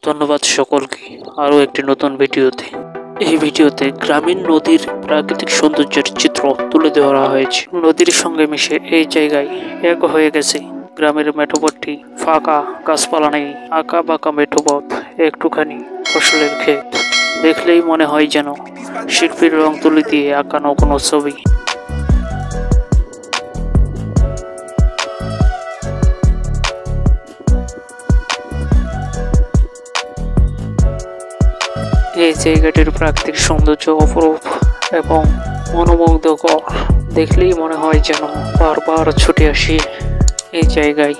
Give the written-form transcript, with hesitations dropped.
ধন্যবাদ সকলকে আরও একটি নতুন ভিডিওতে। এই ভিডিওতে গ্রামীণ নদীর প্রাকৃতিক সৌন্দর্যের চিত্র তুলে ধরা হয়েছে। নদীর সঙ্গে মিশে এই জায়গায় এক হয়ে গেছে গ্রামের মেঠোপথটি। ফাঁকা, গাছপালা নেই, আঁকা বাঁকা মেঠোপথ, একটুখানি ফসলের ক্ষেত। দেখলেই মনে হয় যেন শিল্পীর রং তুলি দিয়ে আঁকানো কোনো ছবি। এই জায়গাটির প্রাকৃতিক সৌন্দর্য অপরূপ এবং মনোমুগ্ধকর। দেখলেই মনে হয় যেন বারবার ছুটে আসি এই জায়গায়।